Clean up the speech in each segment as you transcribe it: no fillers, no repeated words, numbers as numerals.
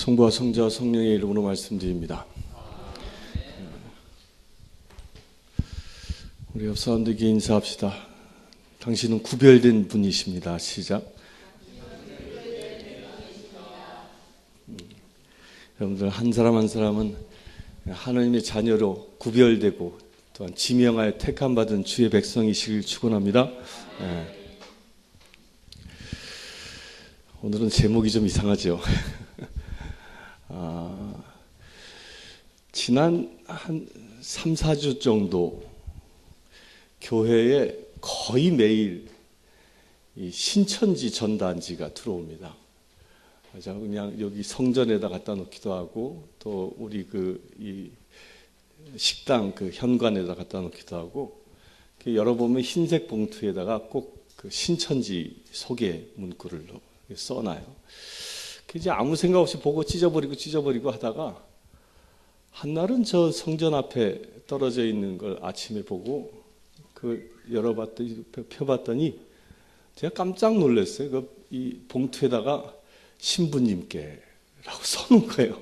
성부와 성자와 성령의 이름으로 말씀드립니다. 우리 옆 사람들에게 인사합시다. 당신은 구별된 분이십니다. 시작. 여러분들 한 사람 한 사람은 하나님의 자녀로 구별되고 또한 지명하여 택함받은 주의 백성이시길 축원합니다. 오늘은 제목이 좀 이상하죠. 지난 한 3, 4주 정도 교회에 거의 매일 이 신천지 전단지가 들어옵니다. 그냥 여기 성전에다 갖다 놓기도 하고 또 우리 이 식당 그 현관에다 갖다 놓기도 하고 열어보면 흰색 봉투에다가 꼭 그 신천지 소개 문구를 써놔요. 이제 아무 생각 없이 보고 찢어버리고 하다가 한날은 저 성전 앞에 떨어져 있는 걸 아침에 보고 펴봤더니 제가 깜짝 놀랐어요. 이 봉투에다가 신부님께라고 써놓은 거예요.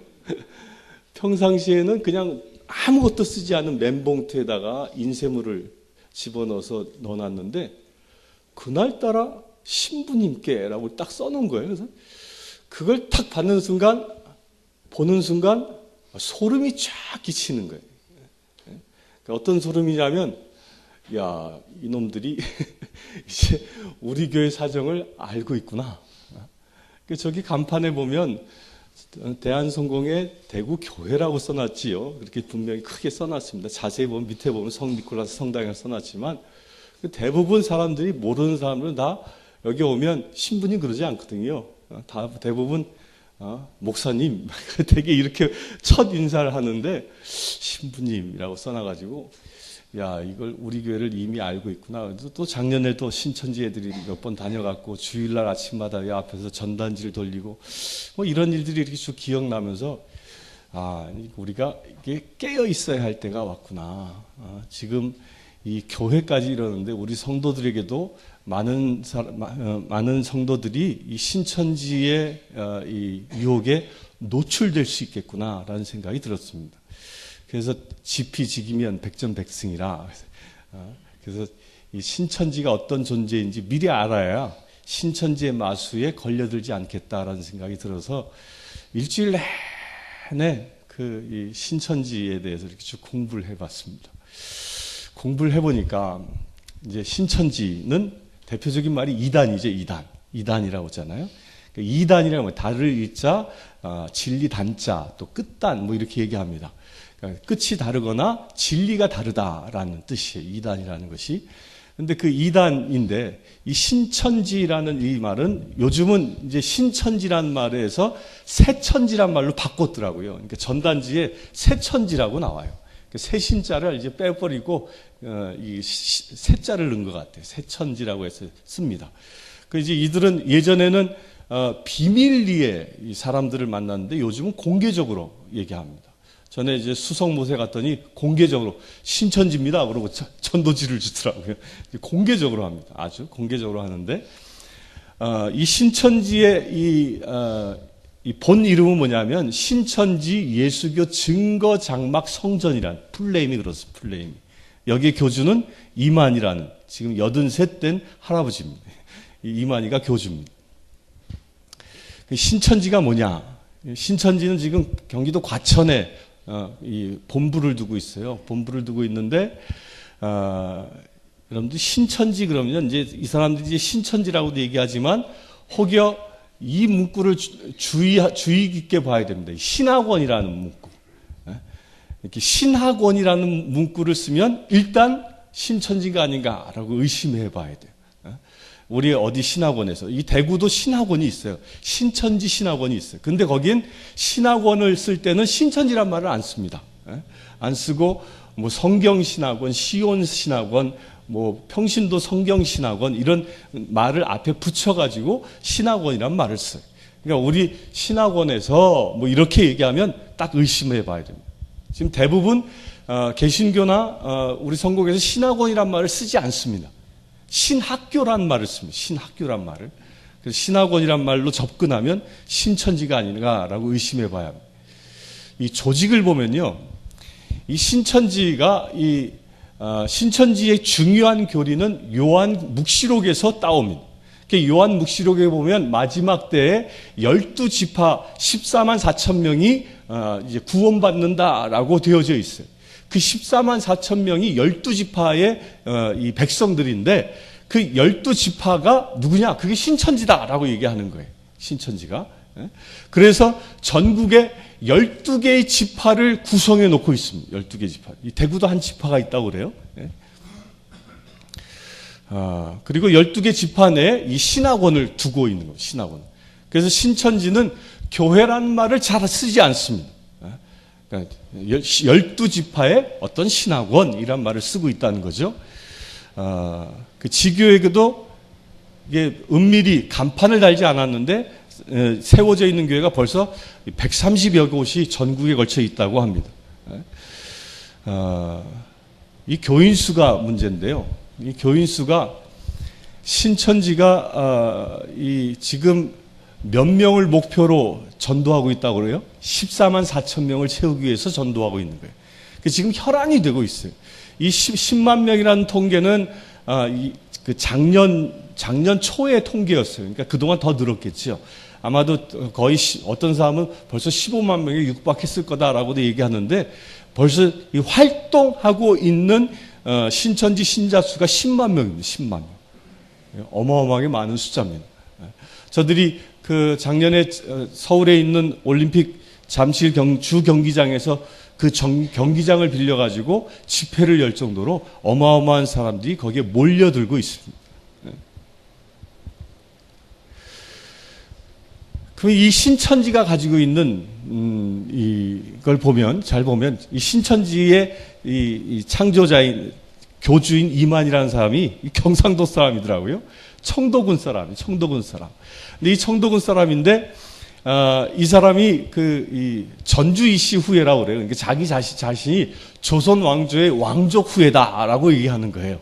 평상시에는 그냥 아무것도 쓰지 않은 맨봉투에다가 인쇄물을 집어넣어서 넣어놨는데 그날따라 신부님께라고 딱 써놓은 거예요. 그래서 그걸 딱 보는 순간 소름이 쫙 끼치는 거예요. 어떤 소름이냐면, 야, 이놈들이 이제 우리 교회 사정을 알고 있구나. 저기 간판에 보면 대한성공의 대구교회라고 써놨지요. 그렇게 분명히 크게 써놨습니다. 자세히 보면 밑에 보면 성니콜라스 성당이라고 써놨지만 대부분 사람들이 모르는 사람들은 다 여기 오면 신부님 그러지 않거든요. 다 대부분 목사님 되게 이렇게 첫 인사를 하는데 신부님이라고 써놔가지고 야 이걸 우리 교회를 이미 알고 있구나. 또 작년에도 신천지 애들이 몇 번 다녀갔고 주일날 아침마다 이 앞에서 전단지를 돌리고 뭐 이런 일들이 이렇게 쭉 기억나면서 우리가 이게 깨어 있어야 할 때가 왔구나. 지금 이 교회까지 이러는데 우리 성도들에게도 많은 성도들이 이 신천지의 이 유혹에 노출될 수 있겠구나라는 생각이 들었습니다. 그래서 지피지기면 백전백승이라. 그래서 이 신천지가 어떤 존재인지 미리 알아야 신천지의 마수에 걸려들지 않겠다라는 생각이 들어서 일주일 내내 이 신천지에 대해서 이렇게 쭉 공부를 해봤습니다. 공부를 해보니까 이제 신천지는 대표적인 말이 이단이죠. 이단이라고 하잖아요. 이단이라는 건 달을 일자, 진리 단자, 또 끝단 뭐 이렇게 얘기합니다. 그러니까 끝이 다르거나 진리가 다르다라는 뜻이에요. 이단이라는 것이. 근데 그 이단인데 이 신천지라는 이 말은 요즘은 이제 신천지라는 말에서 새천지란 말로 바꿨더라고요. 그러니까 전단지에 새천지라고 나와요. 새 신자를 이제 빼버리고 이 새자를 넣은 것 같아요. 새천지라고 해서 씁니다. 이제 이들은 예전에는 비밀리에 이 사람들을 만났는데 요즘은 공개적으로 얘기합니다. 전에 이제 수성못에 갔더니 공개적으로 신천지입니다. 그러고 전도지를 주더라고요. 공개적으로 합니다. 아주 공개적으로 하는데 이 신천지의 이 본 이름은 뭐냐면 신천지 예수교 증거 장막 성전이란 풀네임이 그렇습니다. 풀네임이. 여기에 교주는 이만희라는 지금 83 된 할아버지입니다. 이만희가 교주입니다. 신천지가 뭐냐? 신천지는 지금 경기도 과천에 이 본부를 두고 있어요. 본부를 두고 있는데 여러분들 신천지 그러면 이제 이 사람들이 이제 신천지라고도 얘기하지만 혹여 이 문구를 주의 깊게 봐야 됩니다. 신학원이라는 문구. 이렇게 신학원이라는 문구를 쓰면 일단 신천지가 아닌가라고 의심해 봐야 돼요. 우리 어디 신학원에서 이 대구도 신학원이 있어요. 신천지 신학원이 있어요. 근데 거긴 신학원을 쓸 때는 신천지란 말을 안 씁니다. 안 쓰고 뭐 성경신학원, 시온신학원, 뭐 평신도 성경신학원 이런 말을 앞에 붙여가지고 신학원이란 말을 써요. 그러니까 우리 신학원에서 뭐 이렇게 얘기하면 딱 의심해 봐야 됩니다. 지금 대부분 개신교나 우리 성공에서 신학원이란 말을 쓰지 않습니다. 신학교란 말을 씁니다. 신학교란 말을. 그래서 신학원이란 말로 접근하면 신천지가 아닌가라고 의심해 봐야 합니다. 이 조직을 보면요, 이 신천지가 신천지의 중요한 교리는 요한 묵시록에서 따옵니다. 요한 묵시록에 보면 마지막 때에 12지파 14만 4천 명이 이제 구원받는다라고 되어져 있어요. 그 14만 4천 명이 12지파의 이 백성들인데 그 12지파가 누구냐? 그게 신천지다라고 얘기하는 거예요. 신천지가. 그래서 전국에 12개의 지파를 구성해 놓고 있습니다. 12개 지파. 대구도 한 지파가 있다고 그래요. 그리고 12개 지파 내에 이 신학원을 두고 있는 거예요. 신학원. 그래서 신천지는 교회란 말을 잘 쓰지 않습니다. 그러니까 12지파의 어떤 신학원이란 말을 쓰고 있다는 거죠. 그 지교에도 이게 은밀히 간판을 달지 않았는데 세워져 있는 교회가 벌써 130여 곳이 전국에 걸쳐 있다고 합니다. 이 교인 수가 문제인데요. 이 교인 수가 신천지가 지금 몇 명을 목표로 전도하고 있다고 그래요? 14만 4천 명을 채우기 위해서 전도하고 있는 거예요. 지금 혈안이 되고 있어요. 이 10만 명이라는 통계는 그 작년 초의 통계였어요. 그러니까 그동안 더 늘었겠죠. 아마도 거의 어떤 사람은 벌써 15만 명에 육박했을 거다라고도 얘기하는데 벌써 이 활동하고 있는 신천지 신자 수가 10만 명입니다. 10만 명. 어마어마하게 많은 숫자입니다. 저들이 그 작년에 서울에 있는 올림픽 잠실 주 경기장에서 그 경기장을 빌려가지고 집회를 열 정도로 어마어마한 사람들이 거기에 몰려들고 있습니다. 그럼 이 신천지가 가지고 있는 이걸 보면 잘 보면 이 신천지의 이 창조자인 교주인 이만이라는 사람이 경상도 사람이더라고요. 청도군 사람. 근데 이 청도군 사람인데 이 사람이 이 전주 이씨 후예라고 그래요. 그러니까 자기 자신이 조선 왕조의 왕족 후예다라고 얘기하는 거예요.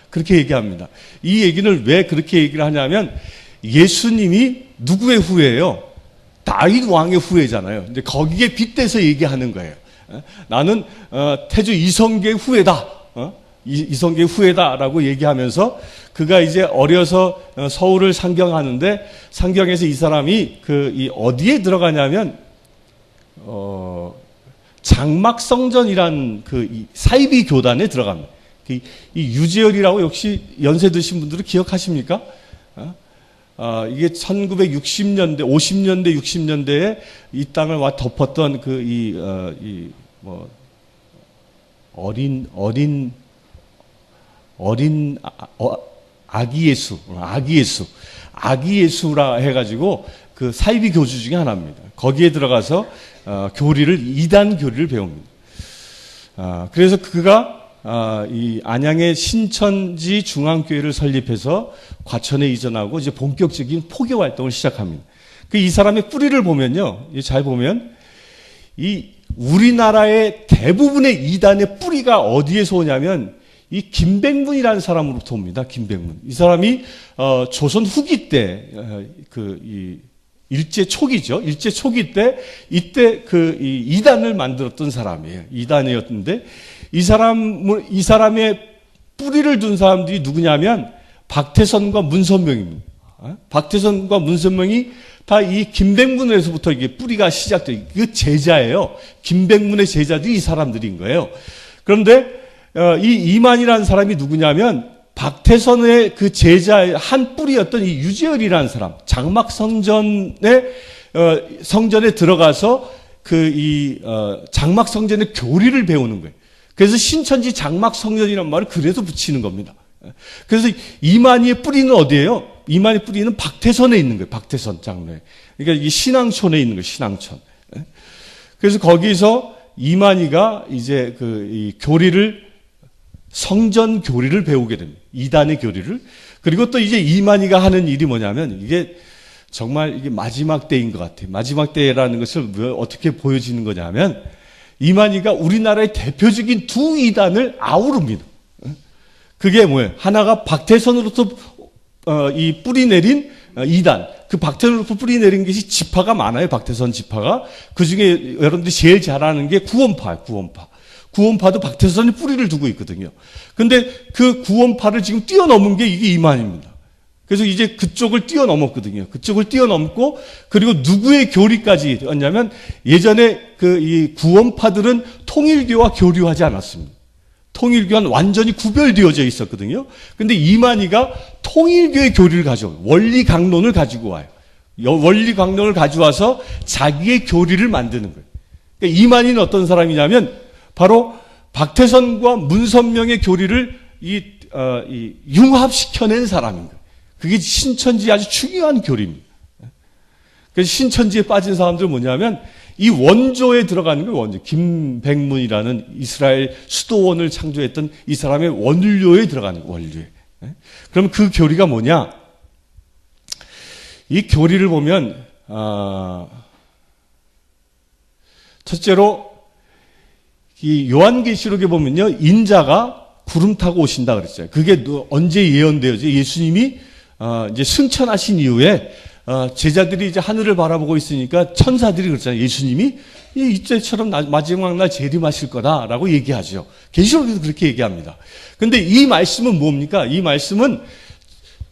그렇게 얘기합니다. 이 얘기를 왜 그렇게 얘기를 하냐면 예수님이 누구의 후예예요? 다윗 왕의 후예잖아요. 근데 거기에 빗대서 얘기하는 거예요. 나는 태조 이성계의 후예다. 이성계의 후예다라고 얘기하면서 그가 이제 어려서 서울을 상경하는데 상경에서 이 사람이 어디에 들어가냐면 장막성전이란 이 사이비 교단에 들어갑니다. 이 유재열이라고 역시 연세 드신 분들은 기억하십니까? 이게 1960년대, 50년대, 60년대에 이 땅을 와 덮었던 아기 예수라 해가지고 그 사이비 교주 중에 하나입니다. 거기에 들어가서 이단 교리를 배웁니다. 그래서 그가 이 안양의 신천지 중앙교회를 설립해서 과천에 이전하고 이제 본격적인 포교 활동을 시작합니다. 이 사람의 뿌리를 보면요, 잘 보면 이 우리나라의 대부분의 이단의 뿌리가 어디에서 오냐면 이 김백문이라는 사람으로부터 옵니다. 김백문. 이 사람이 조선 후기 때 이 일제 초기죠. 일제 초기 때 이때 이 이단을 만들었던 사람이에요. 이단이었는데 이 사람의 뿌리를 둔 사람들이 누구냐면 박태선과 문선명입니다. 박태선과 문선명이 다 이 김백문에서부터 이게 뿌리가 시작돼요. 그 제자예요. 김백문의 제자들이 이 사람들인 거예요. 그런데 이 이만이라는 사람이 누구냐면 박태선의 그 제자의 한 뿌리였던 이 유재열이라는 사람, 장막 성전에 들어가서 장막 성전의 교리를 배우는 거예요. 그래서 신천지 장막 성전이라는 말을 그래서 붙이는 겁니다. 그래서 이만희의 뿌리는 어디예요? 이만희 뿌리는 박태선에 있는 거예요. 박태선 장로에. 그러니까 이 신앙촌에 있는 거예요. 신앙촌. 그래서 거기서 이만희가 이제 이 교리를 성전 교리를 배우게 됩니다. 이단의 교리를. 그리고 또 이제 이만희가 하는 일이 뭐냐면 이게 정말 이게 마지막 때인 것 같아요. 마지막 때라는 것을 어떻게 보여지는 거냐면 이만희가 우리나라의 대표적인 두 이단을 아우릅니다. 그게 뭐예요? 하나가 박태선으로부터 이 뿌리 내린 이단, 그 박태선으로부터 뿌리 내린 것이 지파가 많아요. 박태선 지파가. 그 중에 여러분들이 제일 잘 아는 게 구원파예요. 구원파. 구원파도 박태선이 뿌리를 두고 있거든요. 근데 그 구원파를 지금 뛰어넘은 게 이게 이만입니다. 그래서 이제 그쪽을 뛰어넘었거든요. 그쪽을 뛰어넘고, 그리고 누구의 교리까지 왔냐면, 예전에 이 구원파들은 통일교와 교류하지 않았습니다. 통일교와는 완전히 구별되어져 있었거든요. 근데 이만희가 통일교의 교리를 가져와요. 원리 강론을 가지고 와요. 원리 강론을 가져와서 자기의 교리를 만드는 거예요. 그러니까 이만희는 어떤 사람이냐면 바로 박태선과 문선명의 교리를 융합시켜낸 사람인 거예요. 그게 신천지의 아주 중요한 교리입니다. 그래서 신천지에 빠진 사람들은 뭐냐면 이 원조에 들어가는 거예요. 원조. 김백문이라는 이스라엘 수도원을 창조했던 이 사람의 원료에 들어가는 거예요. 원료에. 그럼 그 교리가 뭐냐? 이 교리를 보면 첫째로 이 요한계시록에 보면요, 인자가 구름 타고 오신다 그랬어요. 그게 언제 예언되어져? 예수님이 이제 승천하신 이후에 제자들이 이제 하늘을 바라보고 있으니까 천사들이 그랬잖아요. 예수님이 이때처럼 마지막 날 재림하실 거다라고 얘기하죠. 계시록에도 그렇게 얘기합니다. 근데 이 말씀은 뭡니까? 이 말씀은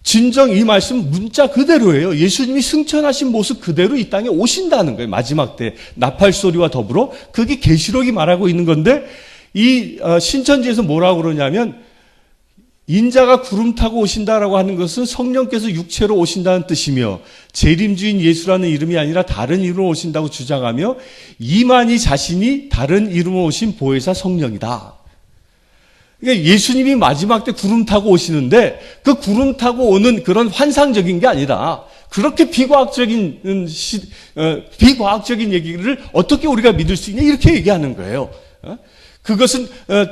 진정 이 말씀은 문자 그대로예요. 예수님이 승천하신 모습 그대로 이 땅에 오신다는 거예요. 마지막 때 나팔 소리와 더불어 그게 계시록이 말하고 있는 건데 이 신천지에서 뭐라고 그러냐면 인자가 구름 타고 오신다라고 하는 것은 성령께서 육체로 오신다는 뜻이며 재림주인 예수라는 이름이 아니라 다른 이름으로 오신다고 주장하며 이만희 자신이 다른 이름으로 오신 보혜사 성령이다. 그러니까 예수님이 마지막 때 구름 타고 오시는데 그 구름 타고 오는 그런 환상적인 게 아니라 그렇게 비과학적인 얘기를 어떻게 우리가 믿을 수 있냐 이렇게 얘기하는 거예요. 그것은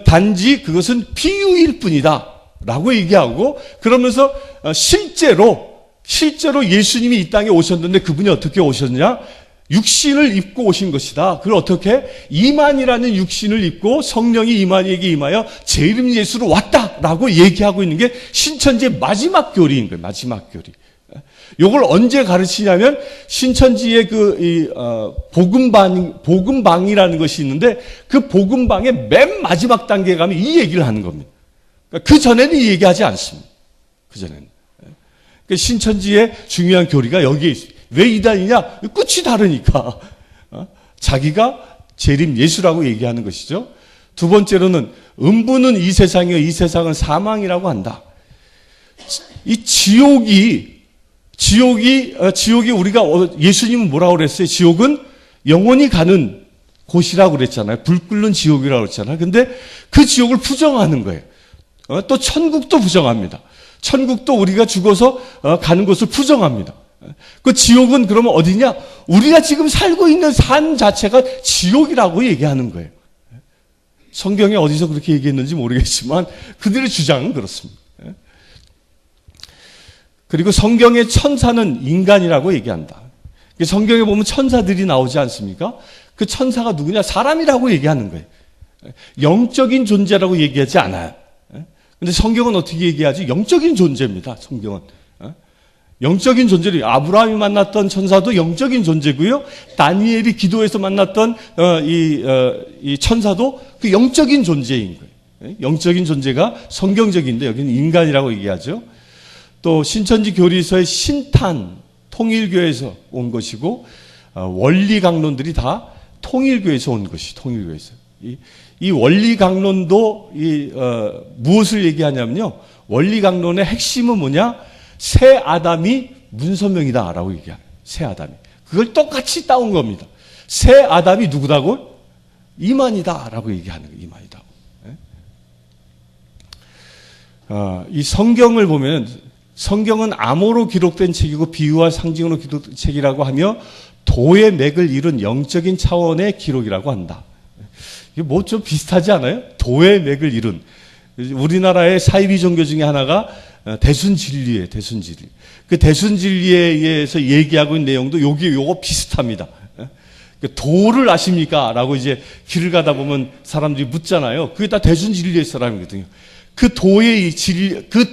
단지 그것은 비유일 뿐이다 라고 얘기하고 그러면서 실제로 예수님이 이 땅에 오셨는데 그분이 어떻게 오셨냐? 육신을 입고 오신 것이다. 그걸 어떻게? 이만이라는 육신을 입고 성령이 이만희에게 임하여 재림 예수로 왔다라고 얘기하고 있는 게 신천지의 마지막 교리인 거예요. 마지막 교리. 요걸 언제 가르치냐면 신천지의 복음방이라는 것이 있는데 그 복음방의 맨 마지막 단계에 가면 이 얘기를 하는 겁니다. 그 전에는 이 얘기하지 않습니다. 그 전에는. 그러니까 신천지의 중요한 교리가 여기에 있어요. 왜 이단이냐? 끝이 다르니까. 자기가 재림 예수라고 얘기하는 것이죠. 두 번째로는 음부는 이 세상이요 이 세상은 사망이라고 한다. 이 지옥이 우리가 예수님은 뭐라고 그랬어요? 지옥은 영원히 가는 곳이라고 그랬잖아요. 불 끓는 지옥이라고 그랬잖아요. 근데 그 지옥을 부정하는 거예요. 또 천국도 부정합니다. 천국도 우리가 죽어서 가는 곳을 부정합니다. 그 지옥은 그러면 어디냐? 우리가 지금 살고 있는 삶 자체가 지옥이라고 얘기하는 거예요. 성경에 어디서 그렇게 얘기했는지 모르겠지만 그들의 주장은 그렇습니다. 그리고 성경의 천사는 인간이라고 얘기한다. 성경에 보면 천사들이 나오지 않습니까? 그 천사가 누구냐? 사람이라고 얘기하는 거예요. 영적인 존재라고 얘기하지 않아요. 근데 성경은 어떻게 얘기하지? 영적인 존재입니다. 성경은. 영적인 존재를 아브라함이 만났던 천사도 영적인 존재고요. 다니엘이 기도해서 만났던 이 천사도 그 영적인 존재인 거예요. 영적인 존재가 성경적인데 여기는 인간이라고 얘기하죠. 또 신천지 교리서의 신탄 통일교에서 온 것이고 원리 강론들이 다 통일교에서 온 것이 통일교에서. 이 원리 강론도 무엇을 얘기하냐면요. 원리 강론의 핵심은 뭐냐? 새 아담이 문선명이다라고 얘기해요. 새 아담이. 그걸 똑같이 따온 겁니다. 새 아담이 누구다고? 이만이다라고 얘기하는 거예요. 이만이다고. 이 성경을 보면 성경은 암호로 기록된 책이고 비유와 상징으로 기록된 책이라고 하며 도의 맥을 이룬 영적인 차원의 기록이라고 한다. 이게 뭐 좀 비슷하지 않아요? 도의 맥을 이룬. 우리나라의 사이비 종교 중에 하나가 대순진리예요. 대순진리. 그 대순진리에 의해서 얘기하고 있는 내용도 요거 비슷합니다. 도를 아십니까? 라고 이제 길을 가다 보면 사람들이 묻잖아요. 그게 다 대순진리의 사람이거든요. 그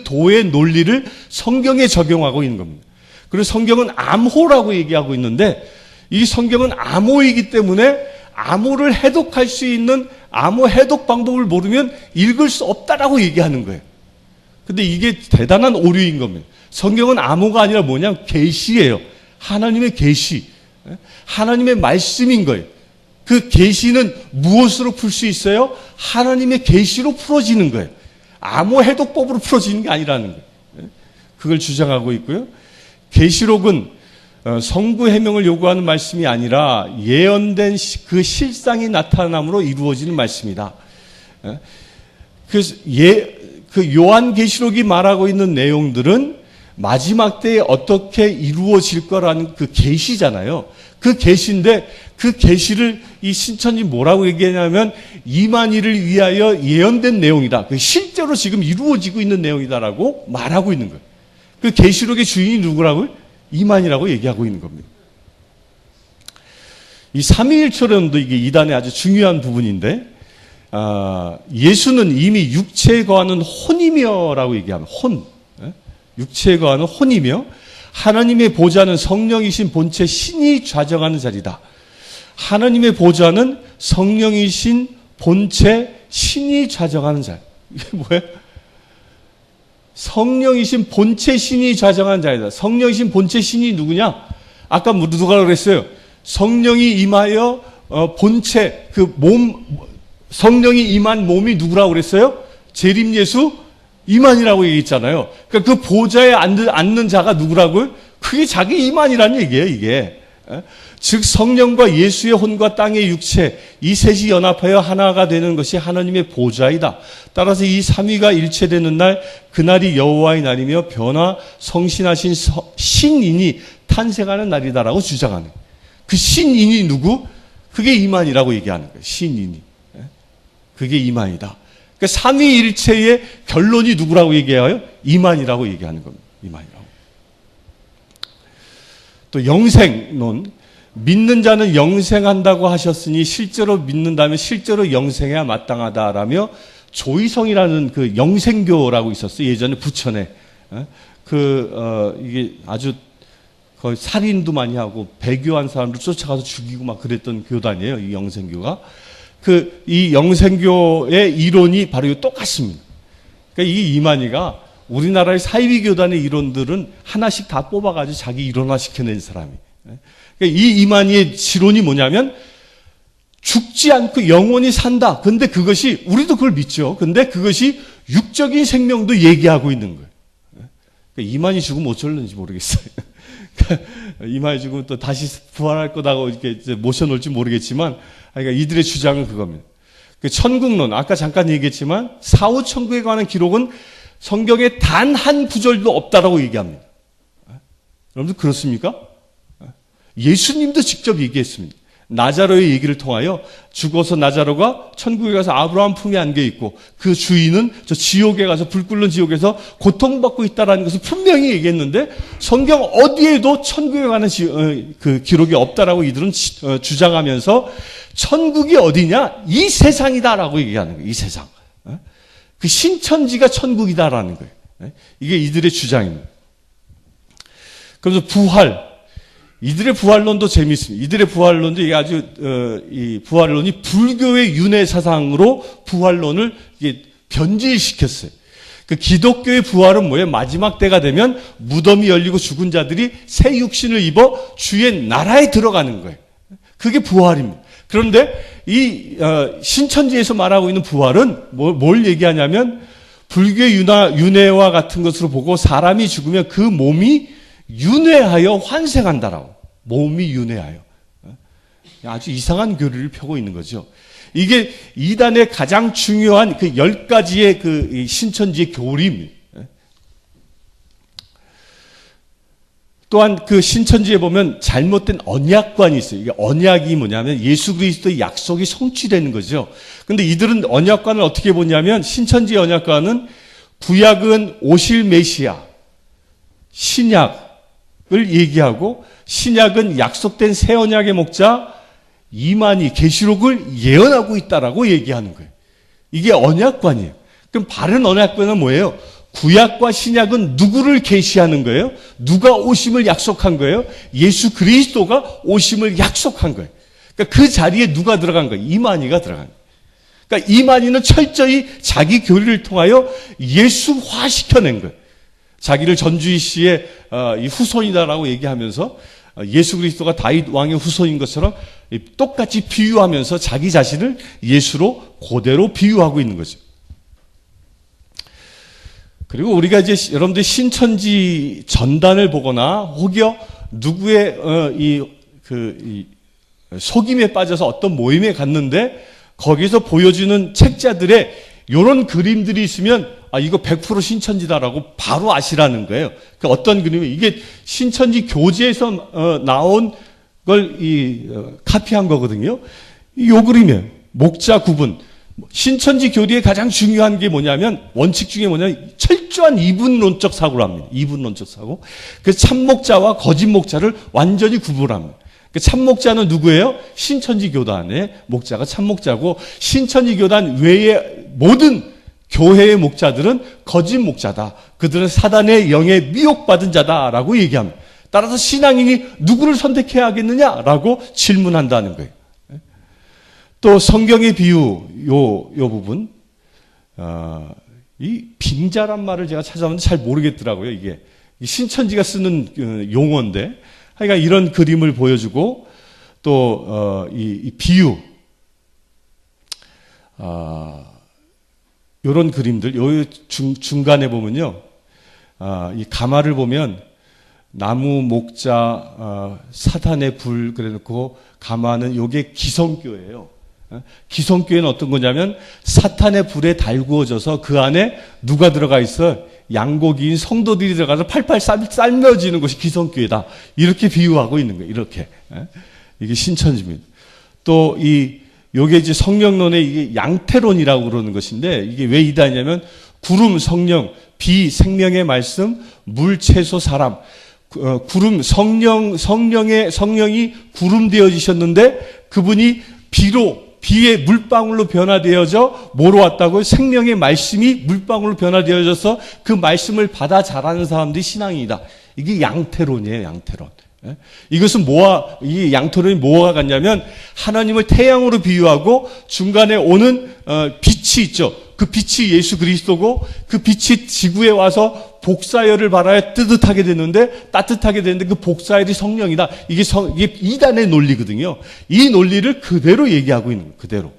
도의 논리를 성경에 적용하고 있는 겁니다. 그리고 성경은 암호라고 얘기하고 있는데 이 성경은 암호이기 때문에 암호를 해독할 수 있는 암호 해독 방법을 모르면 읽을 수 없다라고 얘기하는 거예요. 근데 이게 대단한 오류인 겁니다. 성경은 암호가 아니라 뭐냐? 계시예요. 하나님의 계시. 하나님의 말씀인 거예요. 그 계시는 무엇으로 풀 수 있어요? 하나님의 계시로 풀어지는 거예요. 암호 해독법으로 풀어지는 게 아니라는 거예요. 그걸 주장하고 있고요. 계시록은 성부 해명을 요구하는 말씀이 아니라 예언된 그 실상이 나타남으로 이루어지는 말씀이다. 그 요한계시록이 말하고 있는 내용들은 마지막 때에 어떻게 이루어질 거라는 그 계시잖아요. 그 계시인데 그 계시를 이 신천지 뭐라고 얘기하냐면 이만희를 위하여 예언된 내용이다. 그 실제로 지금 이루어지고 있는 내용이다라고 말하고 있는 거예요. 그 계시록의 주인이 누구라고요? 이만희라고 얘기하고 있는 겁니다. 이 삼위일체론도 이게 이단의 아주 중요한 부분인데 예수는 이미 육체에 거하는 혼이며라고 얘기합니다. 혼. 육체에 거하는 혼이며 하나님의 보좌는 성령이신 본체 신이 좌정하는 자리다. 하나님의 보좌는 성령이신 본체 신이 좌정하는 자리. 이게 뭐예요? 성령이신 본체 신이 좌정하는 자리다. 성령이신 본체 신이 누구냐? 아까 누가 그랬어요? 성령이 임하여 본체 그 몸 성령이 임한 몸이 누구라고 그랬어요? 재림 예수 이만이라고 얘기했잖아요. 그러니까 그 보좌에 앉는 자가 누구라고요? 그게 자기 이만이라는 얘기예요, 이게. 즉 성령과 예수의 혼과 땅의 육체 이 셋이 연합하여 하나가 되는 것이 하나님의 보좌이다. 따라서 이 삼위가 일체되는 날 그날이 여호와의 날이며 변화 성신하신 신인이 탄생하는 날이다라고 주장하는 그 신인이 누구? 그게 이만이라고 얘기하는 거예요. 신인이. 그게 이만이다. 그러니까 삼위일체의 결론이 누구라고 얘기해요? 이만이라고 얘기하는 겁니다. 이만이라고. 또 영생론. 믿는 자는 영생한다고 하셨으니 실제로 믿는다면 실제로 영생해야 마땅하다라며 조이성이라는 그 영생교라고 있었어요. 예전에 부천에. 이게 아주 거의 살인도 많이 하고 배교한 사람들 쫓아가서 죽이고 막 그랬던 교단이에요. 이 영생교가. 이 영생교의 이론이 바로 똑같습니다. 그러니까 이 이만희가 우리나라의 사이비 교단의 이론들은 하나씩 다 뽑아가지고 자기 이론화 시켜낸 사람이. 그러니까 이 이만희의 지론이 뭐냐면 죽지 않고 영원히 산다. 근데 그것이 우리도 그걸 믿죠. 근데 그것이 육적인 생명도 얘기하고 있는 거예요. 그러니까 이만희 죽으면 어쩔는지 모르겠어요. 이만희 죽으면 또 다시 부활할 거다고 이렇게 모셔놓을지 모르겠지만, 그러니까 이들의 주장은 그겁니다. 천국론, 아까 잠깐 얘기했지만, 사후 천국에 관한 기록은 성경에 단 한 구절도 없다라고 얘기합니다. 여러분들 그렇습니까? 예수님도 직접 얘기했습니다. 나자로의 얘기를 통하여 죽어서 나자로가 천국에 가서 아브라함 품에 안겨 있고 그 주인은 저 지옥에 가서 불 끓는 지옥에서 고통받고 있다라는 것을 분명히 얘기했는데 성경 어디에도 천국에 관한 그 기록이 없다라고 이들은 주장하면서 천국이 어디냐? 이 세상이다라고 얘기하는 거예요. 이 세상. 그 신천지가 천국이다라는 거예요. 이게 이들의 주장입니다. 그래서 부활. 이들의 부활론도 재미있습니다. 이들의 부활론도 이게 아주 이 부활론이 불교의 윤회 사상으로 부활론을 이게 변질시켰어요. 그 기독교의 부활은 뭐예요? 마지막 때가 되면 무덤이 열리고 죽은 자들이 새 육신을 입어 주의 나라에 들어가는 거예요. 그게 부활입니다. 그런데 이 신천지에서 말하고 있는 부활은 뭘 얘기하냐면 불교의 윤회와 같은 것으로 보고 사람이 죽으면 그 몸이 윤회하여 환생한다라고. 몸이 윤회하여. 아주 이상한 교리를 펴고 있는 거죠. 이게 이단의 가장 중요한 그 10가지의 그 신천지의 교리입니다. 또한 그 신천지에 보면 잘못된 언약관이 있어요. 이게 언약이 뭐냐면 예수 그리스도의 약속이 성취되는 거죠. 근데 이들은 언약관을 어떻게 보냐면 신천지의 언약관은 구약은 오실 메시아, 신약, 을 얘기하고 신약은 약속된 새 언약의 목자 이만희 계시록을 예언하고 있다라고 얘기하는 거예요. 이게 언약관이에요. 그럼 바른 언약관은 뭐예요? 구약과 신약은 누구를 계시하는 거예요? 누가 오심을 약속한 거예요? 예수 그리스도가 오심을 약속한 거예요. 그러니까 그 자리에 누가 들어간 거예요? 이만희가 들어간 거예요. 그러니까 이만희는 철저히 자기 교리를 통하여 예수화 시켜낸 거예요. 자기를 전주희 씨의 이 후손이다라고 얘기하면서 예수 그리스도가 다윗 왕의 후손인 것처럼 똑같이 비유하면서 자기 자신을 예수로 그대로 비유하고 있는 거죠. 그리고 우리가 이제 여러분들 신천지 전단을 보거나 혹여 누구의 속임에 빠져서 어떤 모임에 갔는데 거기서 보여주는 책자들에 이런 그림들이 있으면 이거 100% 신천지다라고 바로 아시라는 거예요. 그 어떤 그림이 이게 신천지 교재에서 나온 걸 카피한 거거든요. 이 그림이에요. 목자 구분. 신천지 교리의 가장 중요한 게 뭐냐면 원칙 중에 뭐냐면 철저한 이분론적 사고를 합니다. 이분론적 사고. 그래서 참목자와 거짓 목자를 완전히 구분합니다. 그 참목자는 누구예요? 신천지 교단의 목자가 참목자고 신천지 교단 외의 모든 교회의 목자들은 거짓 목자다. 그들은 사단의 영에 미혹받은 자다라고 얘기합니다. 따라서 신앙인이 누구를 선택해야 하겠느냐라고 질문한다는 거예요. 또 성경의 비유 요 부분 이 빙자란 말을 제가 찾아봤는데 잘 모르겠더라고요. 이게 신천지가 쓰는 용어인데 하여간 이런 그림을 보여주고 또 이 비유 이런 그림들 요 중간에 보면요 이 가마를 보면 나무 목자 사탄의 불 그래놓고 가마는 요게 기성교예요. 기성교회는 어떤 거냐면 사탄의 불에 달구어져서 그 안에 누가 들어가 있어? 양고기인 성도들이 들어가서 팔팔 삶혀지는 것이 기성교회다. 이렇게 비유하고 있는 거예요. 이렇게. 이게 신천지입니다. 또 요게 이제 성령론의 이게 양태론이라고 그러는 것인데 이게 왜 이다냐면 구름, 성령, 비, 생명의 말씀, 물, 채소, 사람. 구름, 성령이 구름 되어지셨는데 그분이 비의 물방울로 변화되어져 뭐로 왔다고요? 생명의 말씀이 물방울로 변화되어져서 그 말씀을 받아 자라는 사람들이 신앙인이다. 이게 양태론이에요, 양태론. 이것은 이 양태론이 뭐가 같냐면 하나님을 태양으로 비유하고 중간에 오는 빛이 있죠. 그 빛이 예수 그리스도고 그 빛이 지구에 와서 복사열을 발하여 따뜻하게 되는데 그 복사열이 성령이다. 이게 이단의 논리거든요. 이 논리를 그대로 얘기하고 있는 거예요. 그대로.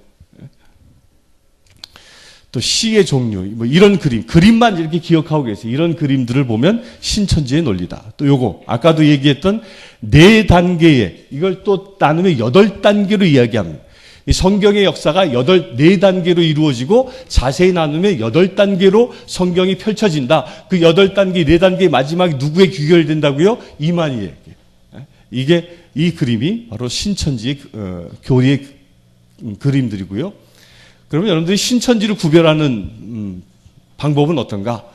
또 시의 종류, 뭐 이런 그림만 이렇게 기억하고 계세요. 이런 그림들을 보면 신천지의 논리다. 또 요거 아까도 얘기했던 4단계의 이걸 또 나누면 8단계로 이야기합니다. 이 성경의 역사가 4단계로 이루어지고 자세히 나누면 8단계로 성경이 펼쳐진다. 그 8단계, 4단계의 마지막에 누구에 귀결된다고요? 이만희에게. 이게 이 그림이 바로 신천지의 교리의 그림들이고요. 그러면 여러분들이 신천지를 구별하는 방법은 어떤가?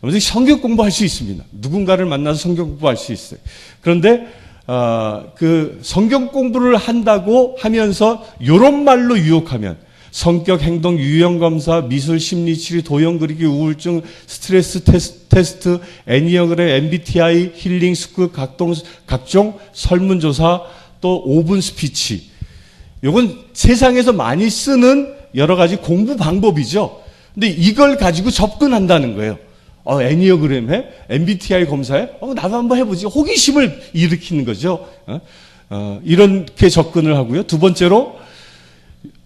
여러분들이 성경 공부할 수 있습니다. 누군가를 만나서 성경 공부할 수 있어요. 그런데 그 성경 공부를 한다고 하면서 이런 말로 유혹하면 성격, 행동, 유형 검사, 미술, 심리 치료, 도형 그리기, 우울증, 스트레스 테스트, 애니어그램, MBTI, 힐링 스쿨, 각종 설문조사, 또 5분 스피치. 이건 세상에서 많이 쓰는 여러 가지 공부 방법이죠. 근데 이걸 가지고 접근한다는 거예요. 애니어그램 해? MBTI 검사해? 나도 한번 해보지. 호기심을 일으키는 거죠. 이렇게 접근을 하고요. 두 번째로,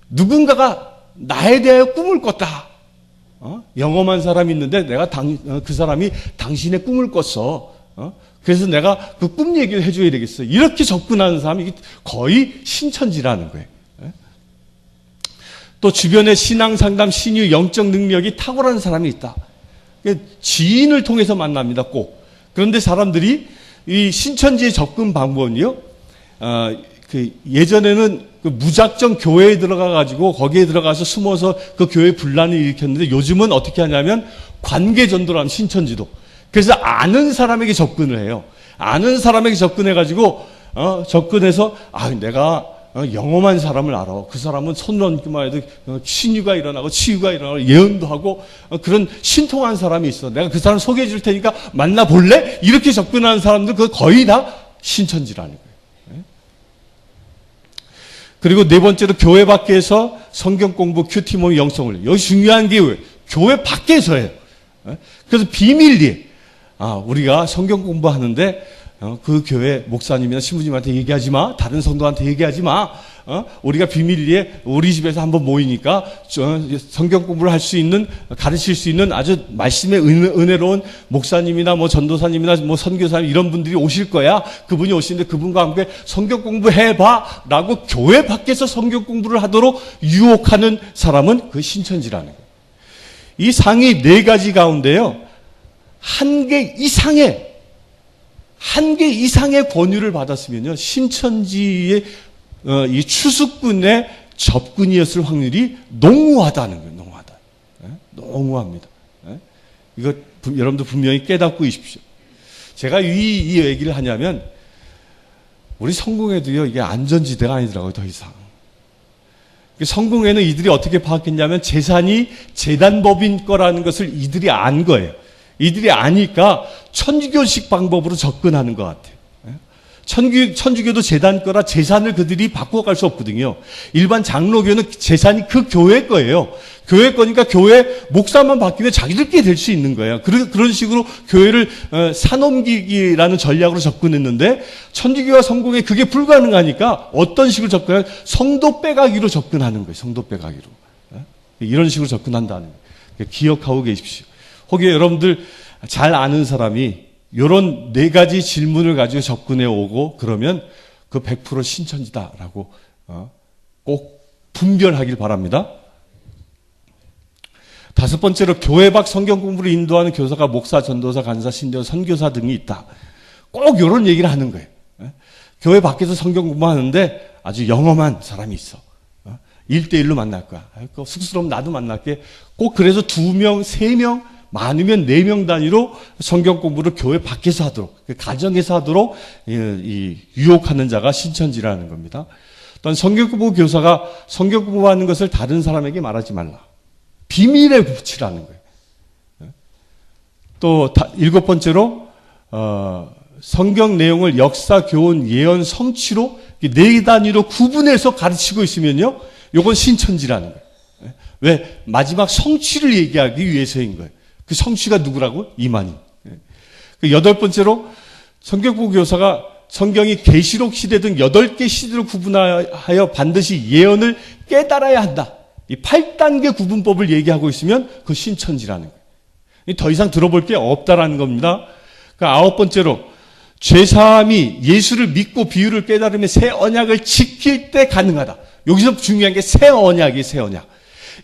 누군가가 나에 대하여 꿈을 꿨다. 영험한 사람이 있는데 내가 그 사람이 당신의 꿈을 꿨어. 그래서 내가 그 꿈 얘기를 해줘야 되겠어. 이렇게 접근하는 사람이 거의 신천지라는 거예요. 또 주변에 신앙상담, 신유, 영적 능력이 탁월한 사람이 있다. 지인을 통해서 만납니다, 꼭. 그런데 사람들이 이 신천지의 접근 방법은요, 예전에는 그 무작정 교회에 들어가가지고 거기에 들어가서 숨어서 그 교회 분란을 일으켰는데 요즘은 어떻게 하냐면 관계 전도를 하는 신천지도. 그래서 아는 사람에게 접근을 해요. 아는 사람에게 접근해가지고, 접근해서, 내가 영험한 사람을 알아. 그 사람은 손 얹기만 해도 신유가 일어나고 치유가 일어나고 예언도 하고 그런 신통한 사람이 있어. 내가 그 사람 소개해 줄 테니까 만나볼래? 이렇게 접근하는 사람들 그거 거의 다 신천지라는 거예요. 그리고 네 번째로 교회 밖에서 성경 공부, 큐티 모임, 영성을. 여기 중요한 게 교회 밖에서예요. 그래서 비밀리에 우리가 성경 공부하는데 그 교회 목사님이나 신부님한테 얘기하지 마. 다른 성도한테 얘기하지 마. 우리가 비밀리에 우리 집에서 한번 모이니까 성경 공부를 할 수 있는, 가르칠 수 있는 아주 말씀의 은혜로운 목사님이나 뭐 전도사님이나 뭐 선교사님 이런 분들이 오실 거야. 그분이 오시는데 그분과 함께 성경 공부해봐. 라고 교회 밖에서 성경 공부를 하도록 유혹하는 사람은 그 신천지라는 거예요. 이 상위 네 가지 가운데요. 한 개 이상의 권유를 받았으면요, 신천지의 이 추수꾼의 접근이었을 확률이 농후하다는 거예요. 농후하다. 농후합니다. 이거 여러분도 분명히 깨닫고 있십시오. 제가 이 얘기를 하냐면 우리 성공회도요, 이게 안전지대가 아니더라고요. 더 이상. 성공회는 이들이 어떻게 파악했냐면 재산이 재단법인 거라는 것을 이들이 안 거예요. 이들이 아니까 천주교식 방법으로 접근하는 것 같아요. 천주교도 재단 거라 재산을 그들이 바꿔갈 수 없거든요. 일반 장로교는 재산이 그 교회 거예요. 교회 거니까 교회 목사만 바뀌면 자기들끼리 될 수 있는 거예요. 그런 식으로 교회를 사넘기기라는 전략으로 접근했는데 천주교와 성공에 그게 불가능하니까 어떤 식으로 접근하냐? 성도 빼가기로 접근하는 거예요. 성도 빼가기로. 이런 식으로 접근한다는 거예요. 기억하고 계십시오. 혹시 여러분들 잘 아는 사람이 이런 네 가지 질문을 가지고 접근해 오고 그러면 그 100% 신천지다라고 꼭 분별하길 바랍니다. 다섯 번째로 교회 밖 성경 공부를 인도하는 교사가 목사, 전도사, 간사, 신도사, 선교사 등이 있다. 꼭 이런 얘기를 하는 거예요. 교회 밖에서 성경 공부하는데 아주 영험한 사람이 있어. 1대1로 만날 거야. 쑥스러우면 나도 만날게. 꼭 그래서 2명, 3명, 많으면 4명 단위로 성경 공부를 교회 밖에서 하도록, 가정에서 하도록 유혹하는 자가 신천지라는 겁니다. 또한 성경 공부 교사가 성경 공부하는 것을 다른 사람에게 말하지 말라. 비밀에 붙이라는 거예요. 또 7번째로 성경 내용을 역사, 교훈, 예언, 성취로 4단위로 구분해서 가르치고 있으면요, 이건 신천지라는 거예요. 왜? 마지막 성취를 얘기하기 위해서인 거예요. 그 성취가 누구라고? 이만희. 8번째로 성경공부 교사가 성경이 계시록 시대 등 8개 시대로 구분하여 반드시 예언을 깨달아야 한다. 이 8단계 구분법을 얘기하고 있으면 그 신천지라는 거예요. 더 이상 들어볼 게 없다라는 겁니다. 9번째로 죄사함이 예수를 믿고 비유를 깨달으며 새 언약을 지킬 때 가능하다. 여기서 중요한 게 새 언약이에요. 새 언약.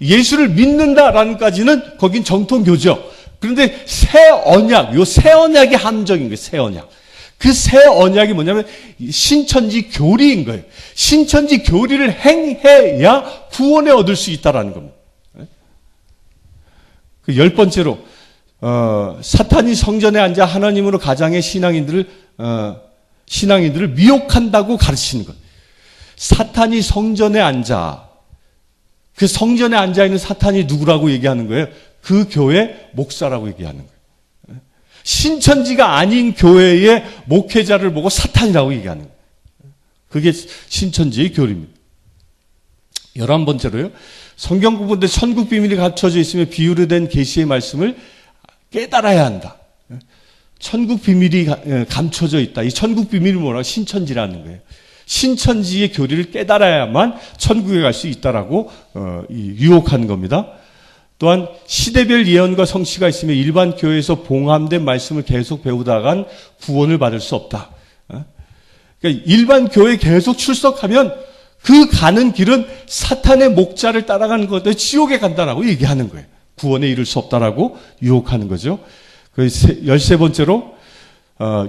예수를 믿는다라는 까지는 거긴 정통교죠. 그런데 새 언약, 요 새 언약이 함정인 거예요. 새 언약. 그 새 언약이 뭐냐면 신천지 교리인 거예요. 신천지 교리를 행해야 구원에 얻을 수 있다라는 겁니다. 10번째로 사탄이 성전에 앉아 하나님으로 가장의 신앙인들을 미혹한다고 가르치는 것. 사탄이 성전에 앉아, 그 성전에 앉아 있는 사탄이 누구라고 얘기하는 거예요? 그 교회 목사라고 얘기하는 거예요. 신천지가 아닌 교회의 목회자를 보고 사탄이라고 얘기하는 거예요. 그게 신천지의 교리입니다. 11번째로요. 성경 공부인데 천국 비밀이 갖춰져 있으며 비유로 된 계시의 말씀을 깨달아야 한다. 천국 비밀이 감춰져 있다. 이 천국 비밀이 뭐라고? 신천지라는 거예요. 신천지의 교리를 깨달아야만 천국에 갈 수 있다라고 유혹하는 겁니다. 또한 시대별 예언과 성취가 있으며 일반 교회에서 봉함된 말씀을 계속 배우다간 구원을 받을 수 없다. 그러니까 일반 교회에 계속 출석하면 그 가는 길은 사탄의 목자를 따라가는 것들 지옥에 간다라고 얘기하는 거예요. 구원에 이를 수 없다라고 유혹하는 거죠. 13번째로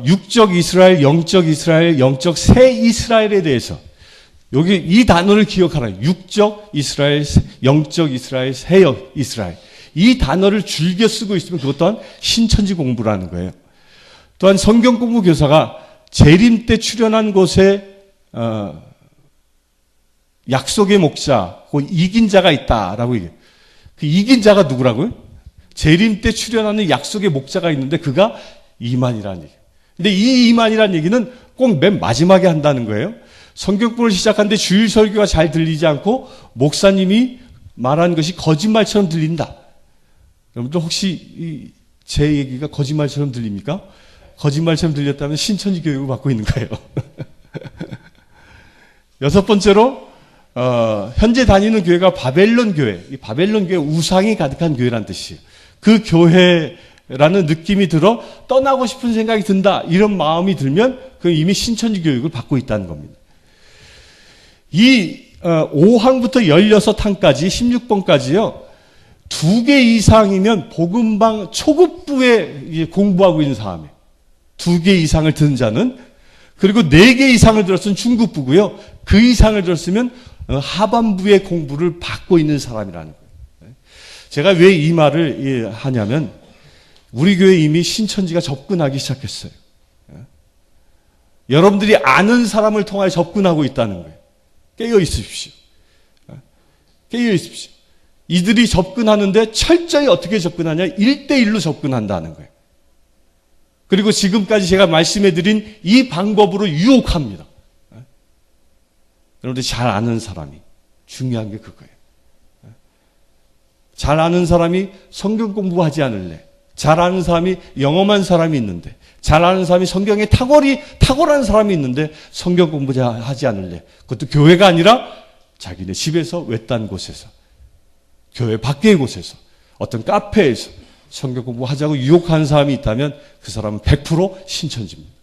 육적 이스라엘, 영적 이스라엘, 영적 새 이스라엘에 대해서 여기 이 단어를 기억하라. 육적 이스라엘, 영적 이스라엘, 새 이스라엘. 이 단어를 즐겨 쓰고 있으면 그것 또한 신천지 공부라는 거예요. 또한 성경 공부 교사가 재림 때 출연한 곳에 약속의 목자, 그 이긴 자가 있다라고 얘기해요. 그 이긴 자가 누구라고요? 재림 때 출현하는 약속의 목자가 있는데 그가 이만이라는 얘기예요. 근데 이 이만이라는 얘기는 꼭 맨 마지막에 한다는 거예요. 성경권을 시작하는데 주일 설교가 잘 들리지 않고 목사님이 말하는 것이 거짓말처럼 들린다. 여러분들 혹시 제 얘기가 거짓말처럼 들립니까? 거짓말처럼 들렸다면 신천지 교육을 받고 있는 거예요. 여섯 번째로 현재 다니는 교회가 바벨론 교회. 이 바벨론 교회 우상이 가득한 교회란 뜻이에요. 그 교회라는 느낌이 들어 떠나고 싶은 생각이 든다. 이런 마음이 들면 그 이미 신천지 교육을 받고 있다는 겁니다. 이 5항부터 16항까지 16번까지요. 2개 이상이면 복음방 초급부에 공부하고 있는 사람이에요. 2개 이상을 든 자는. 그리고 4개 이상을 들었으면 중급부고요. 그 이상을 들었으면 하반부의 공부를 받고 있는 사람이라는 거예요. 제가 왜 이 말을 하냐면 우리 교회 이미 신천지가 접근하기 시작했어요. 여러분들이 아는 사람을 통하여 접근하고 있다는 거예요. 깨어 있으십시오. 깨어 있으십시오. 이들이 접근하는데 철저히 어떻게 접근하냐? 1대1로 접근한다는 거예요. 그리고 지금까지 제가 말씀해드린 이 방법으로 유혹합니다. 여러분들 잘 아는 사람이 중요한 게 그거예요. 잘 아는 사람이 성경 공부하지 않을래. 잘 아는 사람이 영험한 사람이 있는데, 잘 아는 사람이 성경에 탁월한 사람이 있는데 성경 공부하지 않을래. 그것도 교회가 아니라 자기네 집에서 외딴 곳에서, 교회 밖의 곳에서, 어떤 카페에서 성경 공부하자고 유혹하는 사람이 있다면 그 사람은 100% 신천지입니다.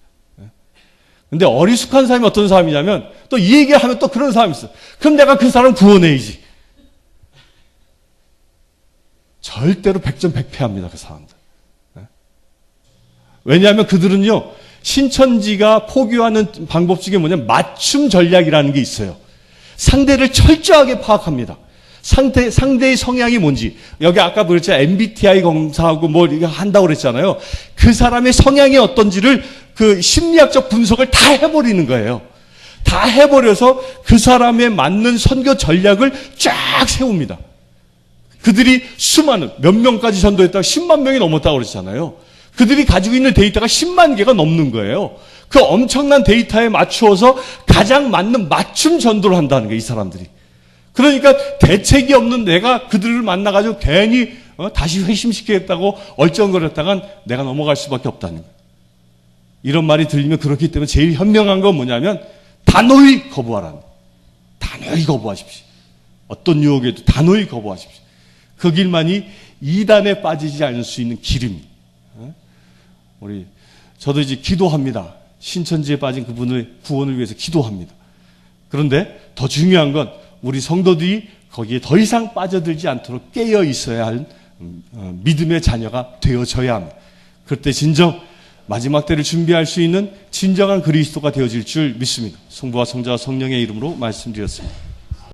근데 어리숙한 사람이 어떤 사람이냐면 또 이 얘기를 하면 또 그런 사람이 있어. 그럼 내가 그 사람 구원해야지. 절대로 100점 100패합니다. 그 사람들. 왜냐하면 그들은요, 신천지가 포교하는 방법 중에 뭐냐면 맞춤 전략이라는 게 있어요. 상대를 철저하게 파악합니다. 상대의 성향이 뭔지. 여기 아까 그랬잖아요. MBTI 검사하고 뭐 이거 한다고 그랬잖아요. 그 사람의 성향이 어떤지를 그 심리학적 분석을 다 해버리는 거예요. 다 해버려서 그 사람에 맞는 선교 전략을 쫙 세웁니다. 그들이 수많은, 몇 명까지 전도했다가 10만 명이 넘었다고 그랬잖아요. 그들이 가지고 있는 데이터가 10만 개가 넘는 거예요. 그 엄청난 데이터에 맞추어서 가장 맞는 맞춤 전도를 한다는 거예요, 이 사람들이. 그러니까 대책이 없는 내가 그들을 만나가지고 괜히 다시 회심시키겠다고 얼쩡거렸다간 내가 넘어갈 수밖에 없다는 거예요. 이런 말이 들리면 그렇기 때문에 제일 현명한 건 뭐냐면 단호히 거부하라는 거예요. 단호히 거부하십시오. 어떤 유혹에도 단호히 거부하십시오. 그 길만이 이단에 빠지지 않을 수 있는 길입니다. 저도 이제 기도합니다. 신천지에 빠진 그분의 구원을 위해서 기도합니다. 그런데 더 중요한 건 우리 성도들이 거기에 더 이상 빠져들지 않도록 깨어 있어야 할 믿음의 자녀가 되어져야 합니다. 그때 진정 마지막 때를 준비할 수 있는 진정한 그리스도가 되어질 줄 믿습니다. 성부와 성자와 성령의 이름으로 말씀드렸습니다.